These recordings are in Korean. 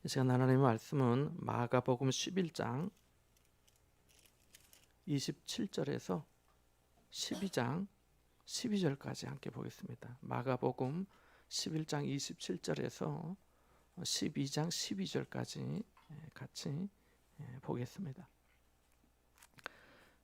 이 시간 하나님의 말씀은 마가복음 11장 27절에서 12장 12절까지 함께 보겠습니다. 마가복음 11장 27절에서 12장 12절까지 같이 보겠습니다.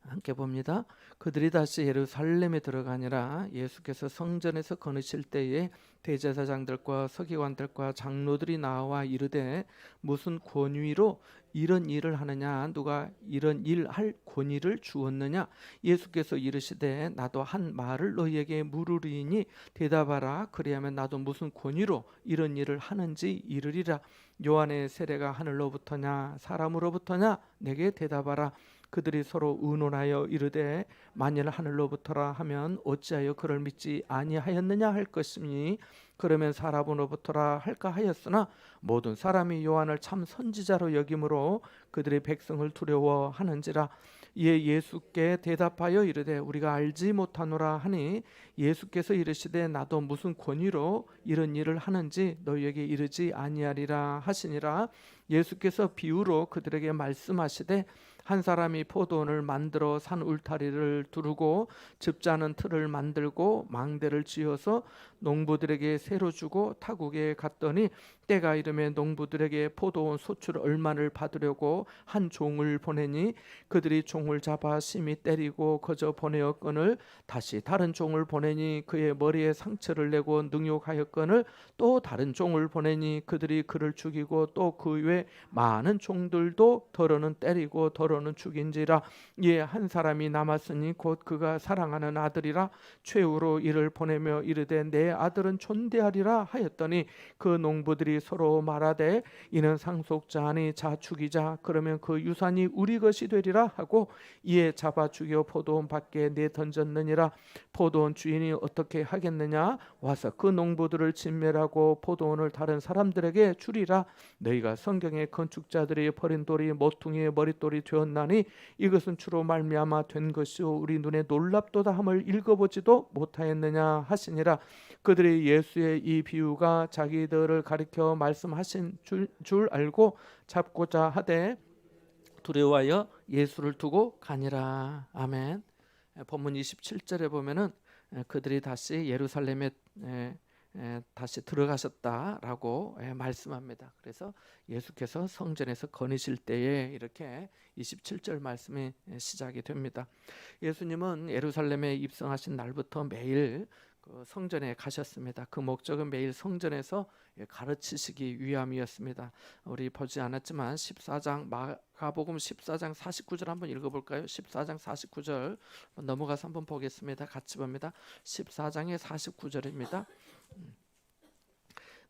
함께 봅니다. 그들이 다시 예루살렘에 들어가니라. 예수께서 성전에서 거느실 때에 대제사장들과 서기관들과 장로들이 나와 이르되 무슨 권위로 이런 일을 하느냐, 누가 이런 일 할 권위를 주었느냐. 예수께서 이르시되 나도 한 말을 너희에게 물으리니 대답하라. 그리하면 나도 무슨 권위로 이런 일을 하는지 이르리라. 요한의 세례가 하늘로부터냐 사람으로부터냐, 내게 대답하라. 그들이 서로 의논하여 이르되 만일 하늘로부터라 하면 어찌하여 그를 믿지 아니하였느냐 할 것이니, 그러면 사람으로부터라 할까 하였으나 모든 사람이 요한을 참 선지자로 여김으로 그들의 백성을 두려워하는지라. 이에 예수께 대답하여 이르되 우리가 알지 못하노라 하니, 예수께서 이르시되 나도 무슨 권위로 이런 일을 하는지 너희에게 이르지 아니하리라 하시니라. 예수께서 비유로 그들에게 말씀하시되 한 사람이 포도원을 만들어 산 울타리를 두르고 즙자는 틀을 만들고 망대를 지어서 농부들에게 새로 주고 타국에 갔더니 때가 이르매 농부들에게 포도원 소출 얼마를 받으려고 한 종을 보내니 그들이 종을 잡아 심히 때리고 거저 보내었거늘 다시 다른 종을 보내니 그의 머리에 상처를 내고 능욕하였거늘 또 다른 종을 보내니 그들이 그를 죽이고 또 그 외 많은 종들도 더러는 때리고 더러는 죽인지라. 이에 한 사람이 남았으니 곧 그가 사랑하는 아들이라 최후로 이를 보내며 이르되 내 아들은 존대하리라 하였더니 그 농부들이 서로 말하되 이는 상속자 아니 자 죽이자, 그러면 그 유산이 우리 것이 되리라 하고 이에 잡아 죽여 포도원 밖에 내던졌느니라. 포도원 주인이 어떻게 하겠느냐, 와서 그 농부들을 진멸하고 포도원을 다른 사람들에게 주리라. 너희가 성경의 건축자들이 버린 돌이 모퉁이의 머릿돌이 되었나니 이것은 주로 말미암아 된 것이요 우리 눈에 놀랍도다 함을 읽어보지도 못하였느냐 하시니라. 그들이 예수의 이 비유가 자기들을 가리켜 말씀하신 줄 알고 잡고자 하되 두려워하여 예수를 두고 가니라. 아멘. 본문 27절에 보면은 그들이 다시 예루살렘에 다시 들어가셨다라고 말씀합니다. 그래서 예수께서 성전에서 거니실 때에 이렇게 27절 말씀이 시작이 됩니다. 예수님은 예루살렘에 입성하신 날부터 매일 그 성전에 가셨습니다. 그 목적은 매일 성전에서 가르치시기 위함이었습니다. 우리 보지 않았지만 14장 마가복음 14장 49절 한번 읽어볼까요? 14장 49절 넘어가서 한번 보겠습니다. 같이 봅니다. 14장의 49절입니다.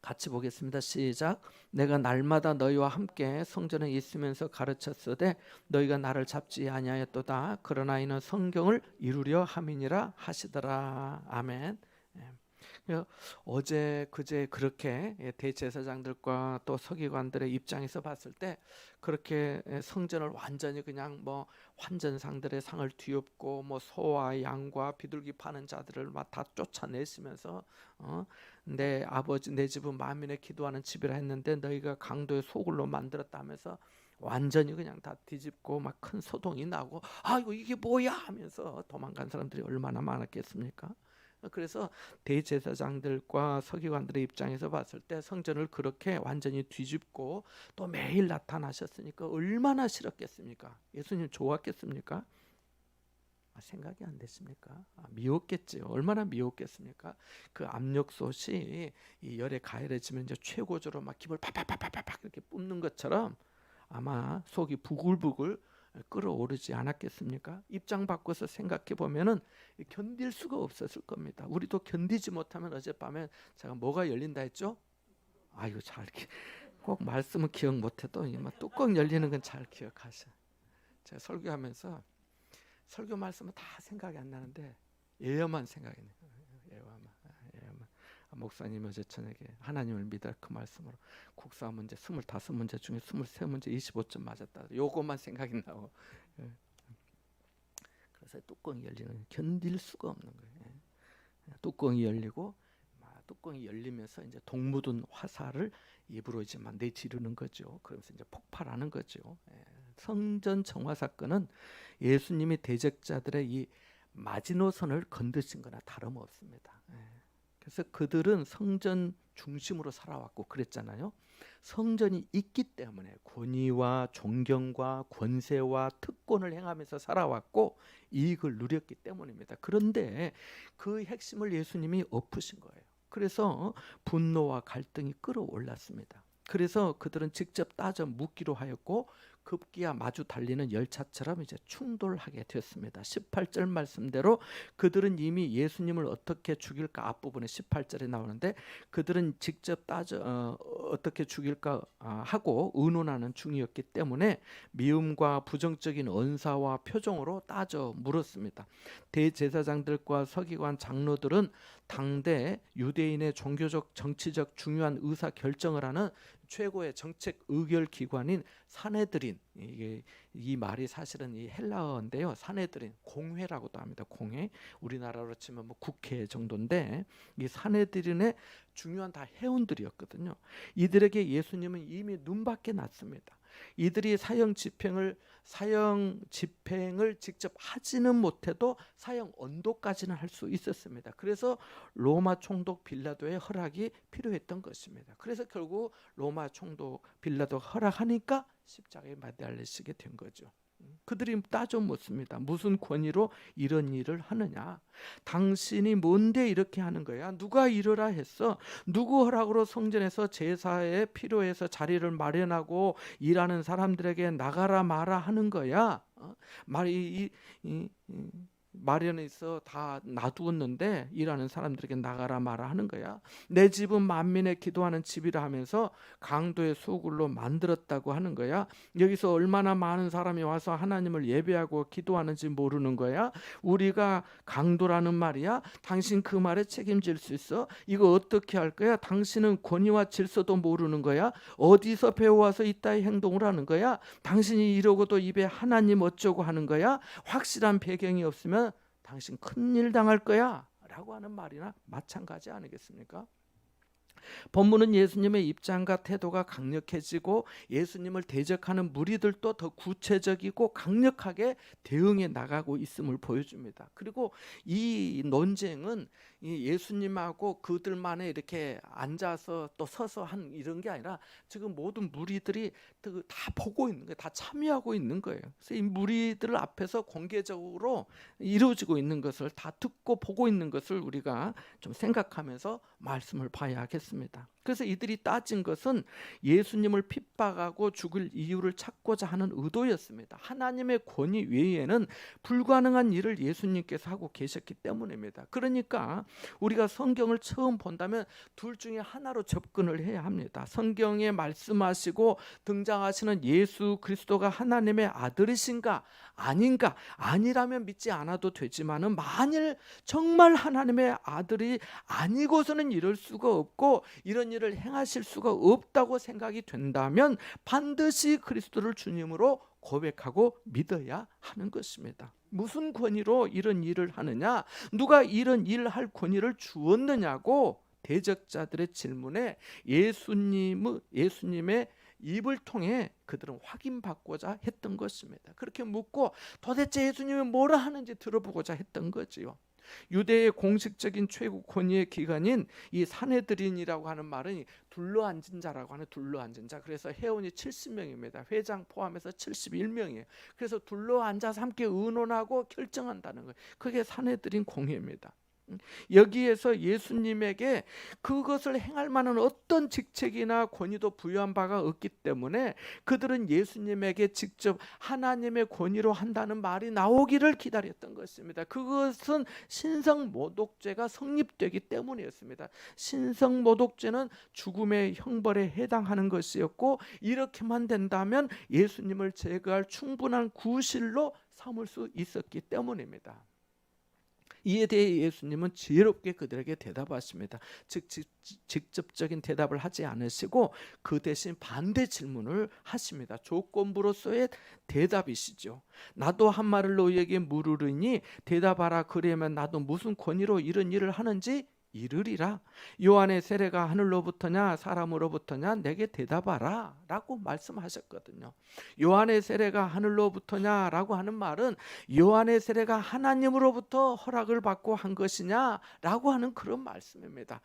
같이 보겠습니다. 시작. 내가 날마다 너희와 함께 성전에 있으면서 가르쳤으되 너희가 나를 잡지 아니하였도다. 그러나 이는 성경을 이루려 함이니라 하시더라. 아멘. 어제 그제 그렇게 대제사장들과 또 서기관들의 입장에서 봤을 때 그렇게 성전을 완전히 그냥 뭐 환전상들의 상을 뒤엎고 뭐 소와 양과 비둘기 파는 자들을 막 다 쫓아내시면서 내 아버지 내 집은 만민의 기도하는 집이라 했는데 너희가 강도의 소굴로 만들었다면서 완전히 그냥 다 뒤집고 막 큰 소동이 나고 아이고 이게 뭐야 하면서 도망간 사람들이 얼마나 많았겠습니까? 그래서 대제사장들과 서기관들의 입장에서 봤을 때 성전을 그렇게 완전히 뒤집고 또 매일 나타나셨으니까 얼마나 싫었겠습니까? 예수님 좋았겠습니까? 생각이 안 됐습니까? 미웠겠지요. 얼마나 미웠겠습니까? 그 압력솥이 이 열에 가열해지면 이제 최고조로 막 기물 팍팍팍팍팍 이렇게 뿜는 것처럼 아마 속이 부글부글 끓어오르지 않았겠습니까? 입장 바꿔서 생각해 보면은 견딜 수가 없었을 겁니다. 우리도 견디지 못하면 어젯밤에 제가 뭐가 열린다 했죠? 아이고 잘 꼭 말씀은 기억 못해도 뚜껑 열리는 건 잘 기억하셔. 제가 설교하면서 설교 말씀은 다 생각이 안 나는데 예언만 생각이 나요. 예언만. 목사님 어제 저녁에 하나님을 믿어 그 말씀으로 국사 문제 25문제 중에 23문제 25점 맞았다. 요것만 생각이 나고 그래서 뚜껑이 열리는 견딜 수가 없는 거예요. 뚜껑이 열리고 뚜껑이 열리면서 이제 독 묻은 화살을 입으로 이제 막 내지르는 거죠. 그러면서 이제 폭발하는 거죠. 성전 정화 사건은 예수님이 대적자들의 이 마지노선을 건드신 거나 다름없습니다. 그래서 그들은 성전 중심으로 살아왔고 그랬잖아요. 성전이 있기 때문에 권위와 존경과 권세와 특권을 행하면서 살아왔고 이익을 누렸기 때문입니다. 그런데 그 핵심을 예수님이 엎으신 거예요. 그래서 분노와 갈등이 끌어올랐습니다. 그래서 그들은 직접 따져 묻기로 하였고 급기야 마주 달리는 열차처럼 이제 충돌하게 됐습니다. 18절 말씀대로 그들은 이미 예수님을 어떻게 죽일까, 앞부분에 18절에 나오는데 그들은 직접 따져 어떻게 죽일까 하고 의논하는 중이었기 때문에 미움과 부정적인 언사와 표정으로 따져 물었습니다. 대제사장들과 서기관 장로들은 당대 유대인의 종교적 정치적 중요한 의사 결정을 하는 최고의 정책 의결 기관인 사내드린, 이 말이 사실은 이 헬라어인데요. 사내드린, 공회라고도 합니다. 공회, 우리나라로 치면 뭐 국회 정도인데 이 사내드린의 중요한 다 회원들이었거든요. 이들에게 예수님은 이미 눈밖에 났습니다. 이들이 사형 집행을 직접 하지는 못해도 사형 언도까지는 할 수 있었습니다. 그래서 로마 총독 빌라도의 허락이 필요했던 것입니다. 그래서 결국 로마 총독 빌라도 허락하니까 십자가에 매달리시게 된 거죠. 그들이 따져 묻습니다. 무슨 권위로 이런 일을 하느냐? 당신이 뭔데 이렇게 하는 거야? 누가 이러라 했어? 누구 허락으로 성전에서 제사에 필요해서 자리를 마련하고 일하는 사람들에게 나가라 마라 하는 거야? 마련해서 다 놔두었는데 일하는 사람들에게 나가라 마라 하는 거야. 내 집은 만민의 기도하는 집이라 하면서 강도의 소굴로 만들었다고 하는 거야. 여기서 얼마나 많은 사람이 와서 하나님을 예배하고 기도하는지 모르는 거야. 우리가 강도라는 말이야. 당신 그 말에 책임질 수 있어? 이거 어떻게 할 거야? 당신은 권위와 질서도 모르는 거야. 어디서 배워와서 이따위 행동을 하는 거야? 당신이 이러고도 입에 하나님 어쩌고 하는 거야? 확실한 배경이 없으면 당신 큰일 당할 거야 라고 하는 말이나 마찬가지 아니겠습니까? 본문은 예수님의 입장과 태도가 강력해지고 예수님을 대적하는 무리들도 더 구체적이고 강력하게 대응해 나가고 있음을 보여줍니다. 그리고 이 논쟁은 예수님하고 그들만의 이렇게 앉아서 또 서서 한 이런 게 아니라 지금 모든 무리들이 다 보고 있는 거예요. 다 참여하고 있는 거예요. 그래서 이 무리들 앞에서 공개적으로 이루어지고 있는 것을 다 듣고 보고 있는 것을 우리가 좀 생각하면서 말씀을 봐야 하겠습니다. 그래서 이들이 따진 것은 예수님을 핍박하고 죽일 이유를 찾고자 하는 의도였습니다. 하나님의 권위 외에는 불가능한 일을 예수님께서 하고 계셨기 때문입니다. 그러니까 우리가 성경을 처음 본다면 둘 중에 하나로 접근을 해야 합니다. 성경에 말씀하시고 등장하시는 예수 그리스도가 하나님의 아들이신가 아닌가, 아니라면 믿지 않아도 되지만은 만일 정말 하나님의 아들이 아니고서는 이럴 수가 없고 이런 일을 행하실 수가 없다고 생각이 된다면 반드시 그리스도를 주님으로 고백하고 믿어야 하는 것입니다. 무슨 권위로 이런 일을 하느냐? 누가 이런 일을 할 권위를 주었느냐고 대적자들의 질문에 예수님의 입을 통해 그들은 확인받고자 했던 것입니다. 그렇게 묻고 도대체 예수님이 뭐라 하는지 들어보고자 했던 거지요. 유대의 공식적인 최고 권위의 기관인 이 사내드린이라고 하는 말은 둘러앉은 자라고 하는, 둘러앉은 자. 그래서 회원이 70명입니다. 회장 포함해서 71명이에요. 그래서 둘러앉아서 함께 의논하고 결정한다는 거예요. 그게 사내드린 공회입니다. 여기에서 예수님에게 그것을 행할 만한 어떤 직책이나 권위도 부여한 바가 없기 때문에 그들은 예수님에게 직접 하나님의 권위로 한다는 말이 나오기를 기다렸던 것입니다. 그것은 신성모독죄가 성립되기 때문이었습니다. 신성모독죄는 죽음의 형벌에 해당하는 것이었고 이렇게만 된다면 예수님을 제거할 충분한 구실로 삼을 수 있었기 때문입니다. 이에 대해 예수님은 지혜롭게 그들에게 대답하십니다. 즉 직접적인 대답을 하지 않으시고 그 대신 반대 질문을 하십니다. 조건부로서의 대답이시죠. 나도 한 말을 너희에게 물으리니 대답하라. 그러면 나도 무슨 권위로 이런 일을 하는지 이르리라. 요한의 세례가 하늘로부터냐 사람으로부터냐 내게 대답하라 라고 말씀하셨거든요. 요한의 세례가 하늘로부터냐 라고 하는 말은 요한의 세례가 하나님으로부터 허락을 받고 한 것이냐 라고 하는 그런 말씀입니다.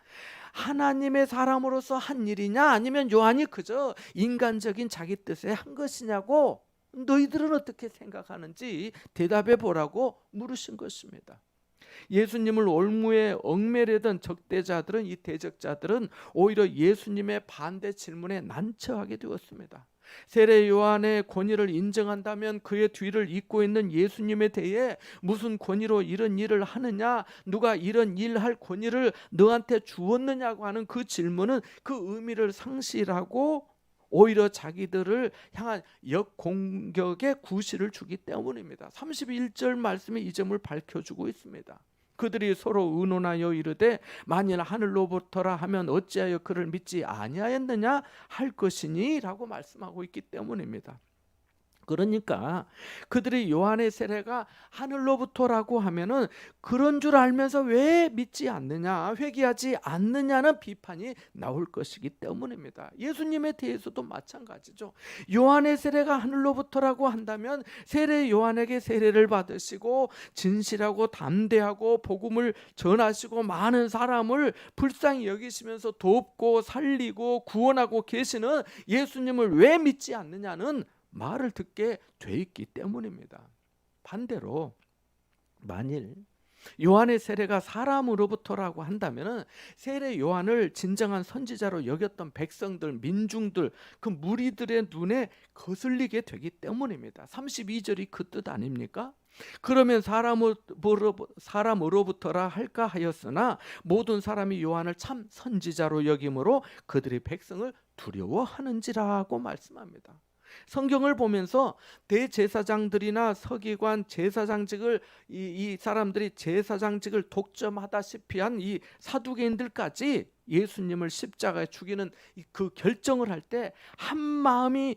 하나님의 사람으로서 한 일이냐 아니면 요한이 그저 인간적인 자기 뜻에 한 것이냐고 너희들은 어떻게 생각하는지 대답해 보라고 물으신 것입니다. 예수님을 올무에 얽매려던 적대자들은, 이 대적자들은 오히려 예수님의 반대 질문에 난처하게 되었습니다. 세례 요한의 권위를 인정한다면 그의 뒤를 잇고 있는 예수님에 대해 무슨 권위로 이런 일을 하느냐, 누가 이런 일 할 권위를 너한테 주었느냐고 하는 그 질문은 그 의미를 상실하고 오히려 자기들을 향한 역공격의 구실을 주기 때문입니다. 31절 말씀이 이 점을 밝혀주고 있습니다. 그들이 서로 의논하여 이르되 만일 하늘로부터라 하면 어찌하여 그를 믿지 아니하였느냐 할 것이니 라고 말씀하고 있기 때문입니다. 그러니까 그들이 요한의 세례가 하늘로부터라고 하면은 그런 줄 알면서 왜 믿지 않느냐, 회개하지 않느냐는 비판이 나올 것이기 때문입니다. 예수님에 대해서도 마찬가지죠. 요한의 세례가 하늘로부터라고 한다면 세례 요한에게 세례를 받으시고 진실하고 담대하고 복음을 전하시고 많은 사람을 불쌍히 여기시면서 돕고 살리고 구원하고 계시는 예수님을 왜 믿지 않느냐는 말을 듣게 돼 있기 때문입니다. 반대로 만일 요한의 세례가 사람으로부터라고 한다면 세례 요한을 진정한 선지자로 여겼던 백성들, 민중들, 그 무리들의 눈에 거슬리게 되기 때문입니다. 32절이 그 뜻 아닙니까? 그러면 사람으로부터라 할까 하였으나 모든 사람이 요한을 참 선지자로 여김으로 그들이 백성을 두려워하는지라고 말씀합니다. 성경을 보면서 대제사장들이나 서기관, 제사장직을 이 사람들이 제사장직을 독점하다시피 한 이 사두개인들까지 예수님을 십자가에 죽이는 그 결정을 할 때 한 마음이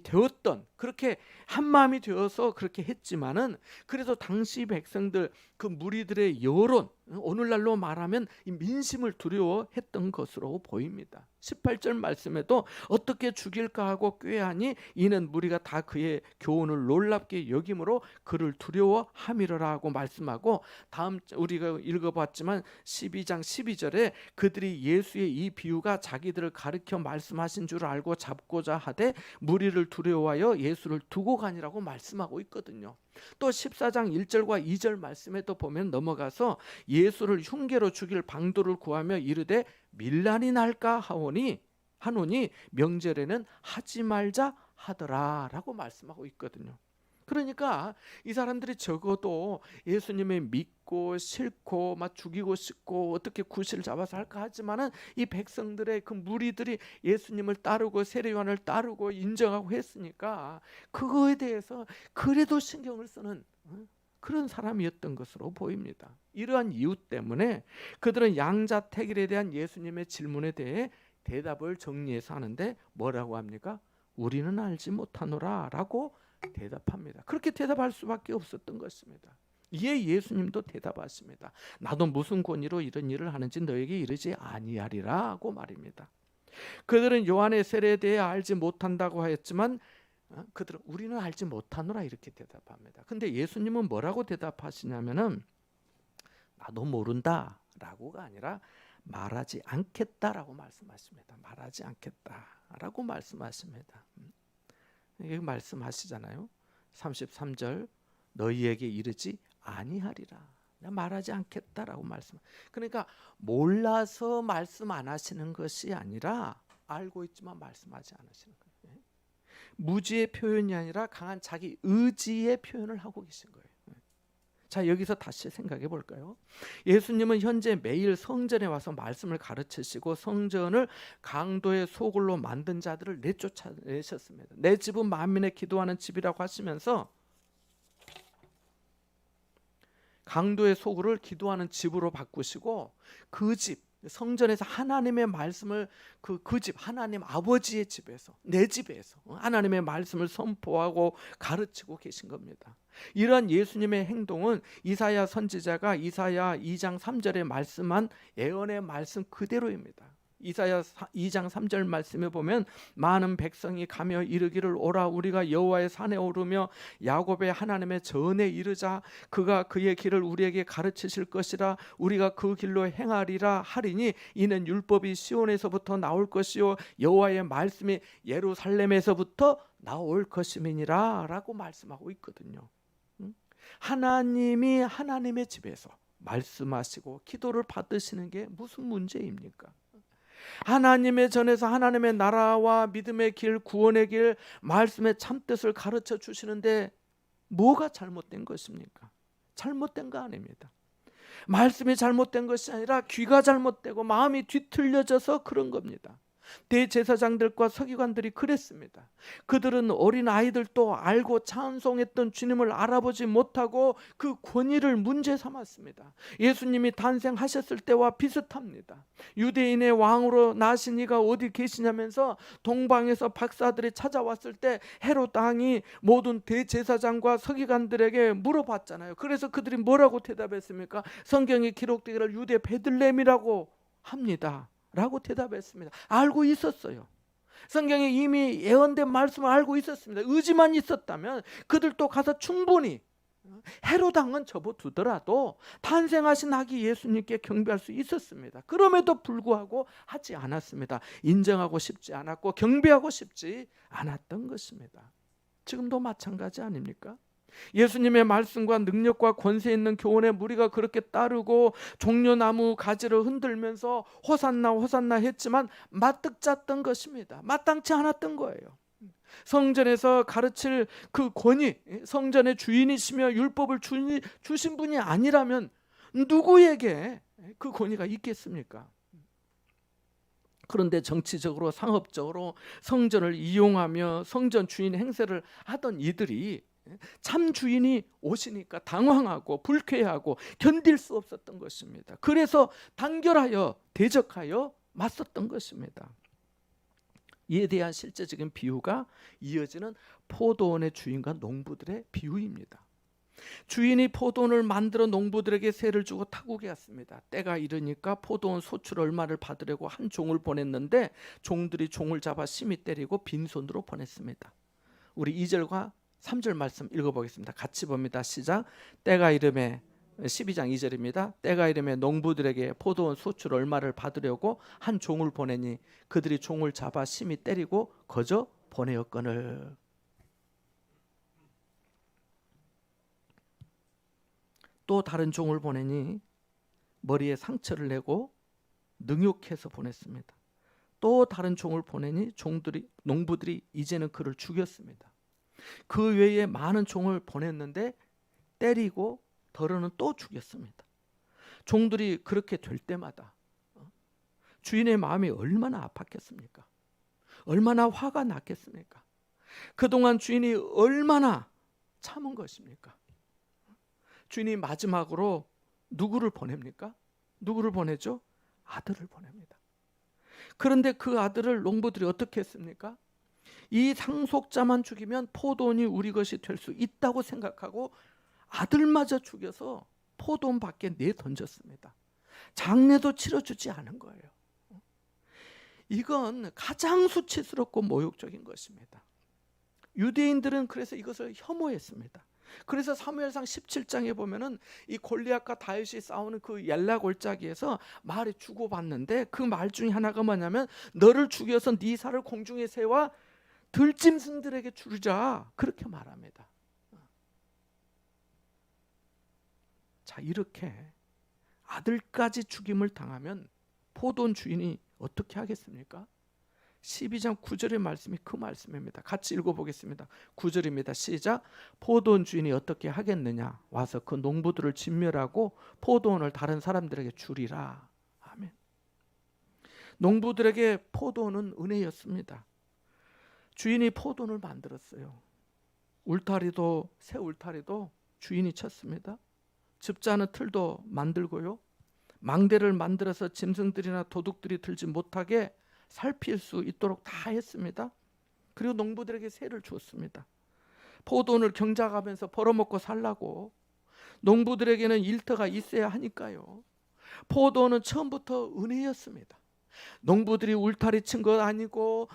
되었던, 그렇게 한 마음이 되어서 그렇게 했지만은 그래서 당시 백성들, 그 무리들의 여론, 오늘날로 말하면 이 민심을 두려워했던 것으로 보입니다. 18절 말씀에도 어떻게 죽일까 하고 꾀하니 이는 무리가 다 그의 교훈을 놀랍게 여김으로 그를 두려워함이라고 말씀하고, 다음 우리가 읽어봤지만 12장 12절에 그들이 예수의 이 비유가 자기들을 가르쳐 말씀하신 줄 알고 잡고자 하되 무리를 두려워하여 예수를 두고 가니라고 말씀하고 있거든요. 또 14장 1절과 2절 말씀에도 보면 넘어가서 예수를 흉계로 죽일 방도를 구하며 이르되 밀란이 날까 하노니 명절에는 하지 말자 하더라라고 말씀하고 있거든요. 그러니까 이 사람들이 적어도 예수님을 믿고 싫고 막 죽이고 싶고 어떻게 구실을 잡아서 할까 하지만은 이 백성들의 그 무리들이 예수님을 따르고 세례 요한을 따르고 인정하고 했으니까 그거에 대해서 그래도 신경을 쓰는 그런 사람이었던 것으로 보입니다. 이러한 이유 때문에 그들은 양자택일에 대한 예수님의 질문에 대해 대답을 정리해서 하는데 뭐라고 합니까? 우리는 알지 못하노라 라고 대답합니다. 그렇게 대답할 수밖에 없었던 것입니다. 이에 예수님도 대답하십니다. 나도 무슨 권위로 이런 일을 하는지 너에게 이르지 아니하리라고 말입니다. 그들은 요한의 세례에 대해 알지 못한다고 하였지만 그들은 우리는 알지 못하노라 이렇게 대답합니다. 근데 예수님은 뭐라고 대답하시냐면은 나도 모른다라고가 아니라 말하지 않겠다라고 말씀하십니다. 말하지 않겠다라고 말씀하십니다. 이게 말씀하시잖아요. 33절 너희에게 이르지 아니하리라. 내가 말하지 않겠다라고 말씀. 그러니까 몰라서 말씀 안 하시는 것이 아니라 알고 있지만 말씀하지 않으시는 거예요. 무지의 표현이 아니라 강한 자기 의지의 표현을 하고 계신 거예요. 자, 여기서 다시 생각해 볼까요? 예수님은 현재 매일 성전에 와서 말씀을 가르치시고 성전을 강도의 소굴로 만든 자들을 내쫓아내셨습니다. 내 집은 만민의 기도하는 집이라고 하시면서 강도의 소굴을 기도하는 집으로 바꾸시고 그 집, 성전에서 하나님의 말씀을 그 집, 하나님 아버지의 집에서, 내 집에서 하나님의 말씀을 선포하고 가르치고 계신 겁니다. 이러한 예수님의 행동은 이사야 선지자가 이사야 2장 3절에 말씀한 예언의 말씀 그대로입니다. 이사야 2장 3절 말씀에 보면 많은 백성이 가며 이르기를 오라 우리가 여호와의 산에 오르며 야곱의 하나님의 전에 이르자 그가 그의 길을 우리에게 가르치실 것이라 우리가 그 길로 행하리라 하리니 이는 율법이 시온에서부터 나올 것이요 여호와의 말씀이 예루살렘에서부터 나올 것임이니라 라고 말씀하고 있거든요. 하나님이 하나님의 집에서 말씀하시고 기도를 받으시는 게 무슨 문제입니까? 하나님의 전에서 하나님의 나라와 믿음의 길, 구원의 길, 말씀의 참뜻을 가르쳐 주시는데 뭐가 잘못된 것입니까? 잘못된 거 아닙니다. 말씀이 잘못된 것이 아니라 귀가 잘못되고 마음이 뒤틀려져서 그런 겁니다. 대제사장들과 서기관들이 그랬습니다. 그들은 어린 아이들도 알고 찬송했던 주님을 알아보지 못하고 그 권위를 문제 삼았습니다. 예수님이 탄생하셨을 때와 비슷합니다. 유대인의 왕으로 나신 이가 어디 계시냐면서 동방에서 박사들이 찾아왔을 때 헤롯 왕이 모든 대제사장과 서기관들에게 물어봤잖아요. 그래서 그들이 뭐라고 대답했습니까? 성경에 기록되기를 유대 베들레헴이라고 합니다 라고 대답했습니다. 알고 있었어요. 성경에 이미 예언된 말씀을 알고 있었습니다. 의지만 있었다면 그들도 가서 충분히 헤롯 왕은 접어두더라도 탄생하신 아기 예수님께 경배할 수 있었습니다. 그럼에도 불구하고 하지 않았습니다. 인정하고 싶지 않았고 경배하고 싶지 않았던 것입니다. 지금도 마찬가지 아닙니까? 예수님의 말씀과 능력과 권세 있는 교훈에 무리가 그렇게 따르고 종려나무 가지를 흔들면서 호산나 호산나 했지만 맞득 것입니다. 마땅치 않았던 거예요. 성전에서 가르칠 그 권위, 성전의 주인이시며 율법을 주신 분이 아니라면 누구에게 그 권위가 있겠습니까? 그런데 정치적으로 상업적으로 성전을 이용하며 성전 주인 행세를 하던 이들이 참 주인이 오시니까 당황하고 불쾌하고 견딜 수 없었던 것입니다. 그래서 단결하여 대적하여 맞섰던 것입니다. 이에 대한 실제적인 비유가 이어지는 포도원의 주인과 농부들의 비유입니다. 주인이 포도원을 만들어 농부들에게 세를 주고 타국에 갔습니다. 때가 이르니까 포도원 소출 얼마를 받으려고 한 종을 보냈는데 종들이 종을 잡아 심히 때리고 빈손으로 보냈습니다. 우리 2절과 3절 말씀 읽어보겠습니다. 같이 봅니다. 시작. 때가 이름에 12장 2절입니다. 때가 이름에 농부들에게 포도원 소출 얼마를 받으려고 한 종을 보내니 그들이 종을 잡아 심히 때리고 거저 보내었거늘. 또 다른 종을 보내니 머리에 상처를 내고 능욕해서 보냈습니다. 또 다른 종을 보내니 농부들이 이제는 그를 죽였습니다. 그 외에 많은 종을 보냈는데 때리고 더러는 또 죽였습니다. 종들이 그렇게 될 때마다 주인의 마음이 얼마나 아팠겠습니까? 얼마나 화가 났겠습니까? 그동안 주인이 얼마나 참은 것입니까? 주인이 마지막으로 누구를 보냅니까? 누구를 보내죠? 아들을 보냅니다. 그런데 그 아들을 농부들이 어떻게 했습니까? 이 상속자만 죽이면 포도원이 우리 것이 될 수 있다고 생각하고 아들마저 죽여서 포도원 밖에 내던졌습니다. 장례도 치러주지 않은 거예요. 이건 가장 수치스럽고 모욕적인 것입니다. 유대인들은 그래서 이것을 혐오했습니다. 그래서 사무엘상 17장에 보면은 이 골리앗과 다윗이 싸우는 그 얄라 골짜기에서 말이 주고받는데 그 말 중에 하나가 뭐냐면 너를 죽여서 네 살을 공중의 새와 들짐승들에게 주자 그렇게 말합니다. 자, 이렇게 아들까지 죽임을 당하면 포도원 주인이 어떻게 하겠습니까? 12장 9절의 말씀이 그 말씀입니다. 같이 읽어보겠습니다. 9절입니다. 시작. 포도원 주인이 어떻게 하겠느냐? 와서 그 농부들을 진멸하고 포도원을 다른 사람들에게 주리라. 아멘. 농부들에게 포도원은 은혜였습니다. 주인이 포도원을 만들었어요. 울타리도 새 울타리도 주인이 쳤습니다. 즙자는 틀도 만들고요. 망대를 만들어서 짐승들이나 도둑들이 들지 못하게 살필 수 있도록 다 했습니다. 그리고 농부들에게 세를 주었습니다. 포도원을 경작하면서 벌어먹고 살라고. 농부들에게는 일터가 있어야 하니까요. 포도원은 처음부터 은혜였습니다. 농부들이 울타리 친 것 아니고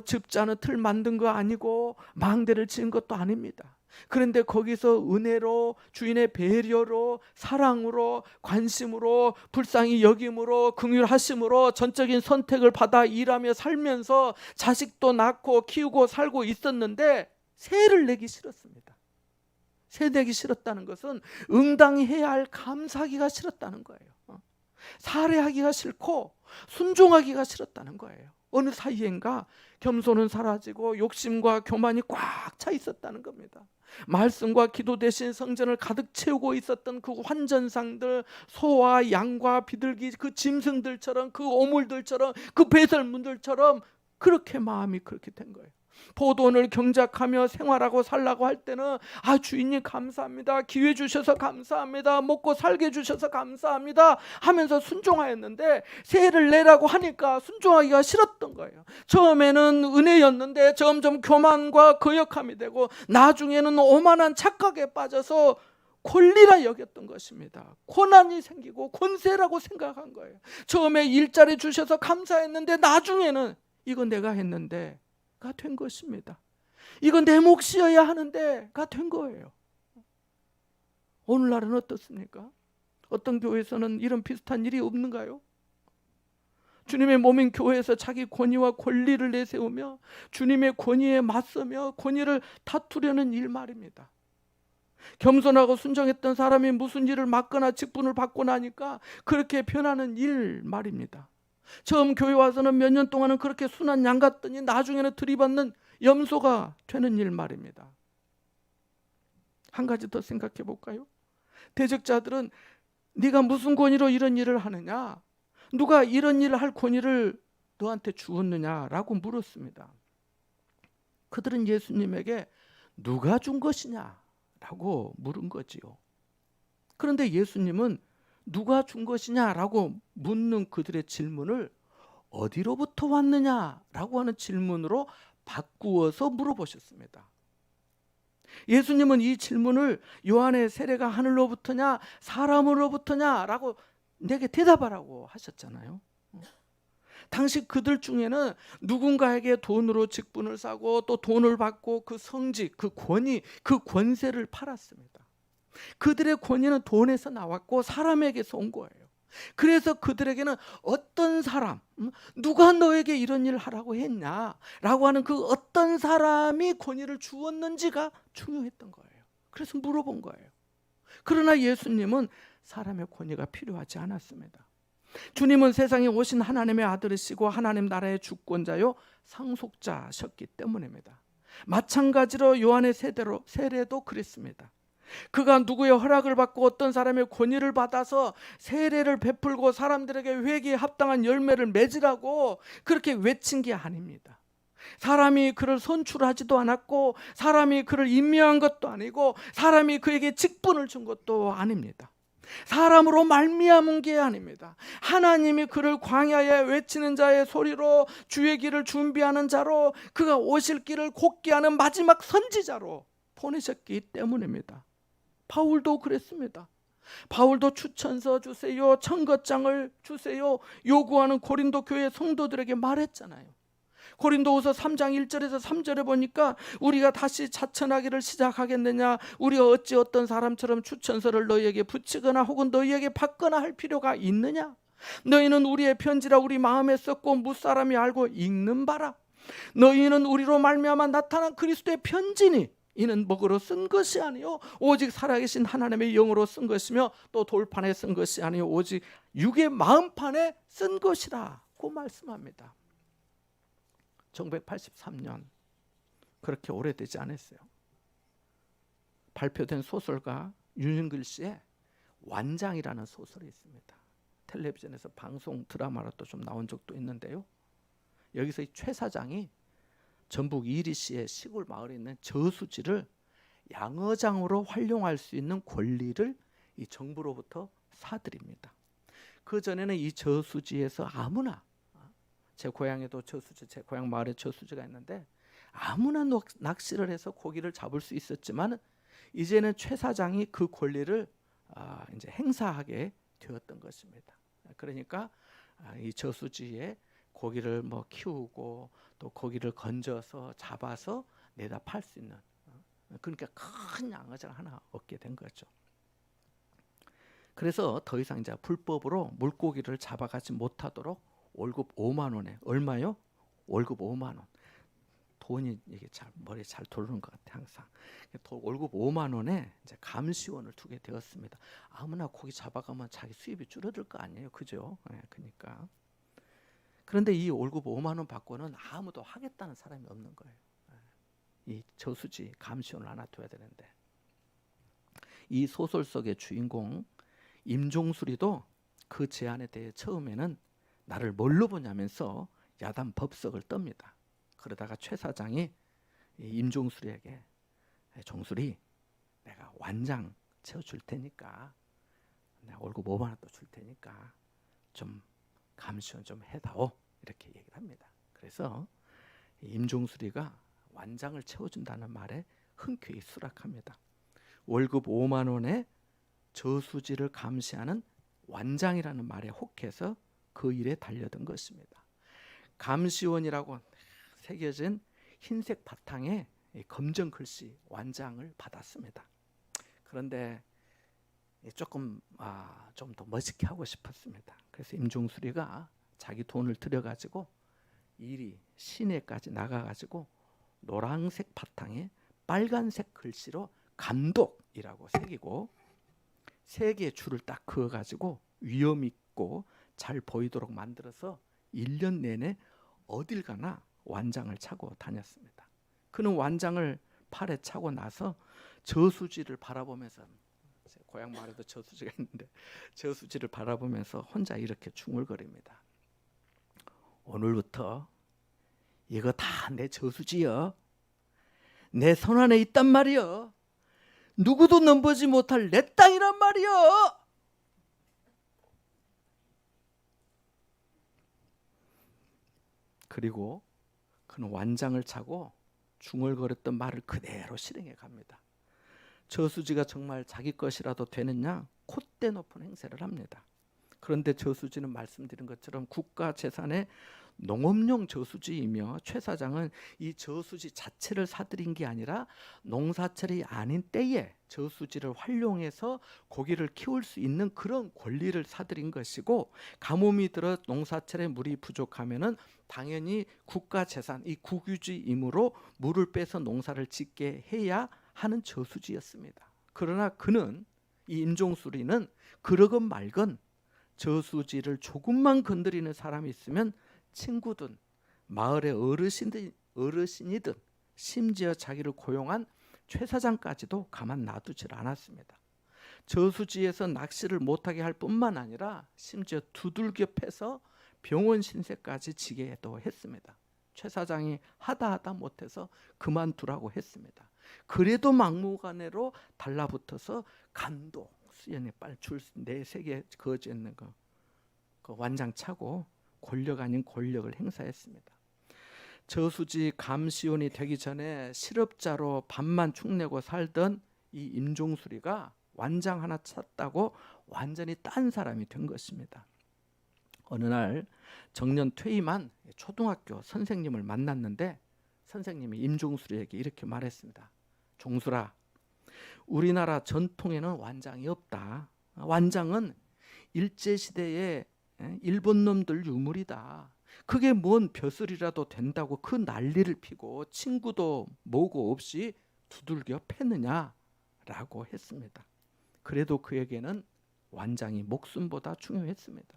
즙자는 틀 만든 거 아니고 망대를 친 것도 아닙니다. 그런데 거기서 은혜로, 주인의 배려로, 사랑으로, 관심으로, 불쌍히 여김으로, 긍휼하심으로 전적인 선택을 받아 일하며 살면서 자식도 낳고 키우고 살고 있었는데 세를 내기 싫었습니다. 세 내기 싫었다는 것은 응당히 해야 할 감사하기가 싫었다는 거예요. 살해하기가 싫고 순종하기가 싫었다는 거예요. 어느 사이엔가 겸손은 사라지고 욕심과 교만이 꽉 차 있었다는 겁니다. 말씀과 기도 대신 성전을 가득 채우고 있었던 그 환전상들, 소와 양과 비둘기, 그 짐승들처럼, 그 오물들처럼, 그 배설물들처럼 그렇게 마음이 그렇게 된 거예요. 포도원을 경작하며 생활하고 살라고 할 때는 주인님 감사합니다, 기회 주셔서 감사합니다, 먹고 살게 해주셔서 감사합니다 하면서 순종하였는데 세를 내라고 하니까 순종하기가 싫었던 거예요. 처음에는 은혜였는데 점점 교만과 거역함이 되고 나중에는 오만한 착각에 빠져서 권리라 여겼던 것입니다. 권한이 생기고 권세라고 생각한 거예요. 처음에 일자리 주셔서 감사했는데 나중에는 이거 내가 했는데 가 된 것입니다. 이건 내 몫이어야 하는데가 된 거예요. 오늘날은 어떻습니까? 어떤 교회에서는 이런 비슷한 일이 없는가요? 주님의 몸인 교회에서 자기 권위와 권리를 내세우며 주님의 권위에 맞서며 권위를 다투려는 일 말입니다. 겸손하고 순종했던 사람이 무슨 일을 맡거나 직분을 받고 나니까 그렇게 변하는 일 말입니다. 처음 교회 와서는 몇 년 동안은 그렇게 순한 양 같더니 나중에는 들이받는 염소가 되는 일 말입니다. 한 가지 더 생각해 볼까요? 대적자들은 네가 무슨 권위로 이런 일을 하느냐? 누가 이런 일을 할 권위를 너한테 주었느냐라고 물었습니다. 그들은 예수님에게 누가 준 것이냐라고 물은 거지요. 그런데 예수님은 누가 준 것이냐라고 묻는 그들의 질문을 어디로부터 왔느냐라고 하는 질문으로 바꾸어서 물어보셨습니다. 예수님은 이 질문을 요한의 세례가 하늘로부터냐 사람으로부터냐라고 내게 대답하라고 하셨잖아요. 당시 그들 중에는 누군가에게 돈으로 직분을 사고 또 돈을 받고 그 성직, 그 권위, 그 권세를 팔았습니다. 그들의 권위는 돈에서 나왔고 사람에게서 온 거예요. 그래서 그들에게는 어떤 사람, 누가 너에게 이런 일을 하라고 했냐라고 하는 그 어떤 사람이 권위를 주었는지가 중요했던 거예요. 그래서 물어본 거예요. 그러나 예수님은 사람의 권위가 필요하지 않았습니다. 주님은 세상에 오신 하나님의 아들이시고 하나님 나라의 주권자요 상속자셨기 때문입니다. 마찬가지로 요한의 세례도 그랬습니다. 그가 누구의 허락을 받고 어떤 사람의 권위를 받아서 세례를 베풀고 사람들에게 회개에 합당한 열매를 맺으라고 그렇게 외친 게 아닙니다. 사람이 그를 선출하지도 않았고 사람이 그를 임명한 것도 아니고 사람이 그에게 직분을 준 것도 아닙니다. 사람으로 말미암은 게 아닙니다. 하나님이 그를 광야에 외치는 자의 소리로 주의 길을 준비하는 자로 그가 오실 길을 곧게 하는 마지막 선지자로 보내셨기 때문입니다. 바울도 그랬습니다. 바울도 추천서 주세요, 청거장을 주세요 요구하는 고린도 교회 성도들에게 말했잖아요. 고린도후서 3장 1절에서 3절에 보니까 우리가 다시 자천하기를 시작하겠느냐, 우리가 어찌 어떤 사람처럼 추천서를 너희에게 붙이거나 혹은 너희에게 받거나 할 필요가 있느냐? 너희는 우리의 편지라 우리 마음에 썼고 무사람이 알고 읽는 바라. 너희는 우리로 말미암아 나타난 그리스도의 편지니 이는 먹으로 쓴 것이 아니요 오직 살아계신 하나님의 영으로 쓴 것이며 또 돌판에 쓴 것이 아니요 오직 육의 마음판에 쓴 것이라고 말씀합니다. 1983년 그렇게 오래되지 않았어요. 발표된 소설가 윤은글 씨의 완장이라는 소설이 있습니다. 텔레비전에서 방송 드라마로도 좀 나온 적도 있는데요. 여기서 이 최 사장이 전북 이리시의 시골 마을에 있는 저수지를 양어장으로 활용할 수 있는 권리를 이 정부로부터 사들입니다. 그 전에는 이 저수지에서 아무나, 제 고향에도 저수지, 제 고향 마을에 저수지가 있는데 아무나 낚시를 해서 고기를 잡을 수 있었지만 이제는 최 사장이 그 권리를 이제 행사하게 되었던 것입니다. 그러니까 이 저수지에 고기를 뭐 키우고 또 고기를 건져서 잡아서 내다 팔 수 있는, 그러니까 큰 양어장 하나 얻게 된 거죠. 그래서 더 이상 이제 불법으로 물고기를 잡아가지 못하도록 월급 5만 원에, 얼마요? 월급 5만 원. 돈이 이게 머리에 잘 돌는 것 같아 항상. 월급 5만 원에 이제 감시원을 두게 되었습니다. 아무나 고기 잡아가면 자기 수입이 줄어들 거 아니에요, 그죠? 그러니까. 그런데 이 월급 5만 원 받고는 아무도 하겠다는 사람이 없는 거예요. 이 저수지 감시원을 하나 둬야 되는데, 이 소설 속의 주인공 임종수리도 그 제안에 대해 처음에는 나를 뭘로 보냐면서 야단 법석을 떱니다. 그러다가 최 사장이 임종수리에게, 종수리, 내가 완장 채워줄 테니까, 내가 월급 5만 원 또 줄 테니까 좀 감시원 좀 해다오, 이렇게 얘기를 합니다. 그래서 임종수리가 완장을 채워준다는 말에 흔쾌히 수락합니다. 월급 5만 원에 저수지를 감시하는 완장이라는 말에 혹해서 그 일에 달려든 것입니다. 감시원이라고 새겨진 흰색 바탕에 검정 글씨 완장을 받았습니다. 그런데 조금 좀 더 멋있게 하고 싶었습니다. 그래서 임종수리가 자기 돈을 들여가지고 일이 시내까지 나가가지고 노란색 바탕에 빨간색 글씨로 감독이라고 새기고 3개의 줄을 딱 그어가지고 위험 있고 잘 보이도록 만들어서 1년 내내 어딜 가나 완장을 차고 다녔습니다. 그는 완장을 팔에 차고 나서 저수지를 바라보면서, 제 고향 마을에도 저수지가 있는데 저수지를 바라보면서 혼자 이렇게 중얼거립니다. 오늘부터 이거 다 내 저수지여, 내 손 안에 있단 말이여, 누구도 넘보지 못할 내 땅이란 말이여. 그리고 그는 완장을 차고 중얼거렸던 말을 그대로 실행해 갑니다. 저수지가 정말 자기 것이라도 되느냐 콧대 높은 행세를 합니다. 그런데 저수지는 말씀드린 것처럼 국가 재산의 농업용 저수지이며 최 사장은 이 저수지 자체를 사들인 게 아니라 농사철이 아닌 때에 저수지를 활용해서 고기를 키울 수 있는 그런 권리를 사들인 것이고, 가뭄이 들어 농사철에 물이 부족하면은 당연히 국가 재산, 이 국유지이므로 물을 빼서 농사를 짓게 해야 하는 저수지였습니다. 그러나 그는, 이 임종수리는 그러건 말건 저수지를 조금만 건드리는 사람이 있으면 친구든 마을의 어르신이든 심지어 자기를 고용한 최 사장까지도 가만 놔두질 않았습니다. 저수지에서 낚시를 못하게 할 뿐만 아니라 심지어 두들겨 패서 병원 신세까지 지게도 했습니다. 최 사장이 하다 못해서 그만두라고 했습니다. 그래도 막무가내로 달라붙어서 감독 수연에 빨리 줄 4개 그어져 있는 그 완장 차고 권력 아닌 권력을 행사했습니다. 저수지 감시원이 되기 전에 실업자로 밥만 축내고 살던 이 임종수리가 완장 하나 찼다고 완전히 딴 사람이 된 것입니다. 어느 날 정년 퇴임한 초등학교 선생님을 만났는데 선생님이 임종수리에게 이렇게 말했습니다. 종수라, 우리나라 전통에는 완장이 없다. 완장은 일제시대에 일본 놈들 유물이다. 그게 뭔 벼슬이라도 된다고 그 난리를 피고 친구도 뭐고 없이 두들겨 패느냐라고 했습니다. 그래도 그에게는 완장이 목숨보다 중요했습니다.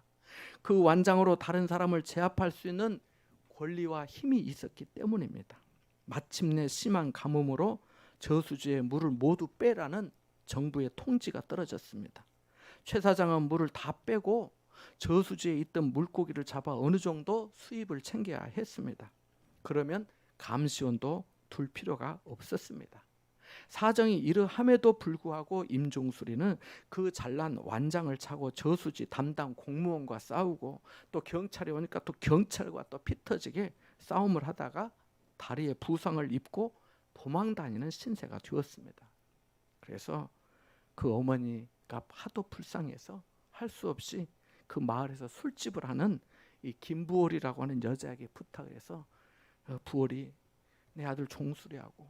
그 완장으로 다른 사람을 제압할 수 있는 권리와 힘이 있었기 때문입니다. 마침내 심한 가뭄으로 저수지의 물을 모두 빼라는 정부의 통지가 떨어졌습니다. 최 사장은 물을 다 빼고 저수지에 있던 물고기를 잡아 어느 정도 수입을 챙겨야 했습니다. 그러면 감시원도 둘 필요가 없었습니다. 사정이 이러함에도 불구하고 임종수리는 그 잘난 완장을 차고 저수지 담당 공무원과 싸우고 또 경찰이 오니까 또 경찰과 또 피터지게 싸움을 하다가 다리에 부상을 입고 도망 다니는 신세가 되었습니다. 그래서 그 어머니가 하도 불쌍해서 할 수 없이 그 마을에서 술집을 하는 이 김부월이라고 하는 여자에게 부탁을 해서 부월이 내 아들 종수리하고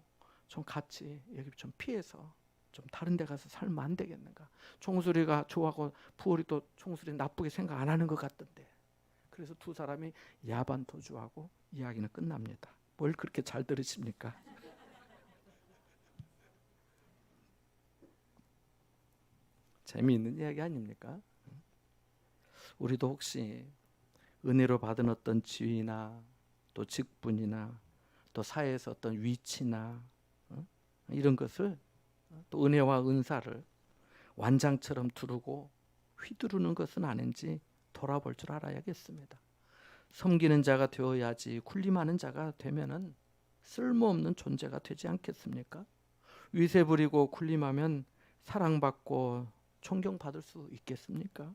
좀 같이 여기 좀 피해서 좀 다른 데 가서 살면 안 되겠는가. 종수리가 좋아하고 부월이 또 종수리 나쁘게 생각 안 하는 것 같던데. 그래서 두 사람이 야반도주하고 이야기는 끝납니다. 뭘 그렇게 잘 들으십니까? 재미있는 이야기 아닙니까? 우리도 혹시 은혜로 받은 어떤 지위나 또 직분이나 또 사회에서 어떤 위치나 이런 것을 또 은혜와 은사를 완장처럼 두르고 휘두르는 것은 아닌지 돌아볼 줄 알아야겠습니다. 섬기는 자가 되어야지 군림하는 자가 되면은 쓸모없는 존재가 되지 않겠습니까? 위세 부리고 군림하면 사랑받고 존경받을 수 있겠습니까?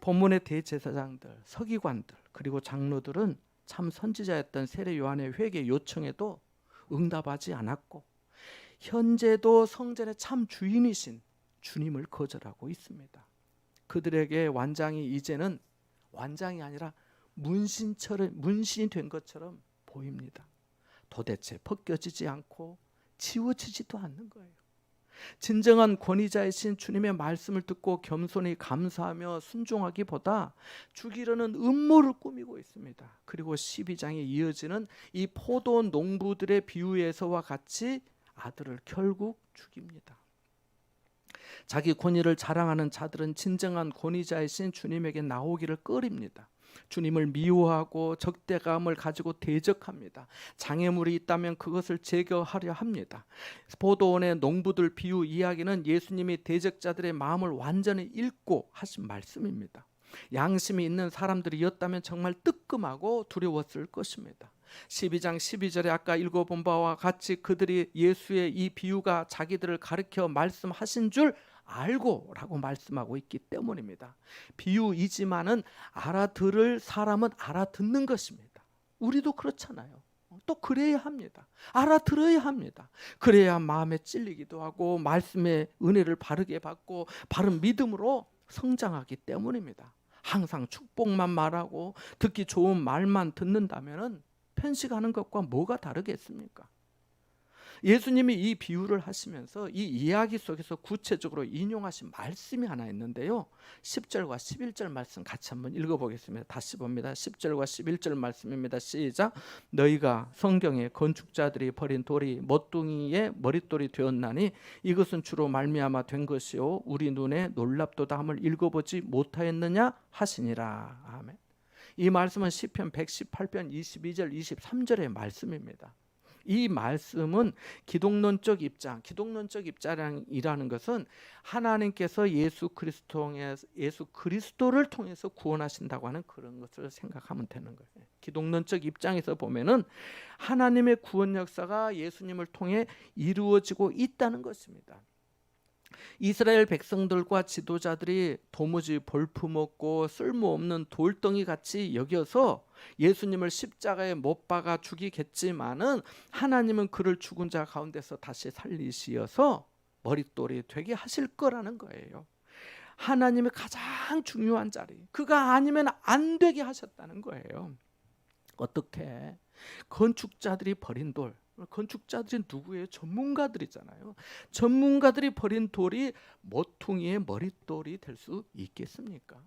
본문의 대제사장들, 서기관들 그리고 장로들은 참 선지자였던 세례 요한의 회개 요청에도 응답하지 않았고 현재도 성전의 참 주인이신 주님을 거절하고 있습니다. 그들에게 완장이 이제는 완장이 아니라 문신이 된 것처럼 보입니다. 도대체 벗겨지지 않고 지워지지도 않는 거예요. 진정한 권위자이신 주님의 말씀을 듣고 겸손히 감사하며 순종하기보다 죽이려는 음모를 꾸미고 있습니다. 그리고 12장에 이어지는 이 포도 농부들의 비유에서와 같이 아들을 결국 죽입니다. 자기 권위를 자랑하는 자들은 진정한 권위자이신 주님에게 나오기를 꺼립니다. 주님을 미워하고 적대감을 가지고 대적합니다. 장애물이 있다면 그것을 제거하려 합니다. 포도원의 농부들 비유 이야기는 예수님이 대적자들의 마음을 완전히 읽고 하신 말씀입니다. 양심이 있는 사람들이었다면 정말 뜨끔하고 두려웠을 것입니다. 12장 12절에 아까 읽어본 바와 같이 그들이 예수의 이 비유가 자기들을 가르쳐 말씀하신 줄 알고 라고 말씀하고 있기 때문입니다. 비유이지만은 알아들을 사람은 알아듣는 것입니다. 우리도 그렇잖아요. 또 그래야 합니다. 알아들어야 합니다. 그래야 마음에 찔리기도 하고 말씀의 은혜를 바르게 받고 바른 믿음으로 성장하기 때문입니다. 항상 축복만 말하고 듣기 좋은 말만 듣는다면 편식하는 것과 뭐가 다르겠습니까? 예수님이 이 비유를 하시면서 이 이야기 속에서 구체적으로 인용하신 말씀이 하나 있는데요. 10절과 11절 말씀 같이 한번 읽어보겠습니다. 다시 봅니다. 10절과 11절 말씀입니다. 시작. 너희가 성경에 건축자들이 버린 돌이 멋둥이의 머릿돌이 되었나니 이것은 주로 말미암아 된 것이요 우리 눈에 놀랍도다 함을 읽어보지 못하였느냐 하시니라. 아멘. 이 말씀은 시편 118편 22절 23절의 말씀입니다. 이 말씀은 기독론적 입장이라는 것은 하나님께서 예수 그리스도를 통해서 구원하신다고 하는 그런 것을 생각하면 되는 거예요. 기독론적 입장에서 보면은 하나님의 구원 역사가 예수님을 통해 이루어지고 있다는 것입니다. 이스라엘 백성들과 지도자들이 도무지 볼품없고 쓸모없는 돌덩이 같이 여겨서 예수님을 십자가에 못 박아 죽이겠지만은 하나님은 그를 죽은 자 가운데서 다시 살리시어서 머릿돌이 되게 하실 거라는 거예요. 하나님의 가장 중요한 자리, 그가 아니면 안 되게 하셨다는 거예요. 어떻게? 건축자들이 버린 돌, 건축자들이 누구예요? 전문가들이잖아요. 전문가들이 버린 돌이 모퉁이의 머릿돌이 될 수 있겠습니까?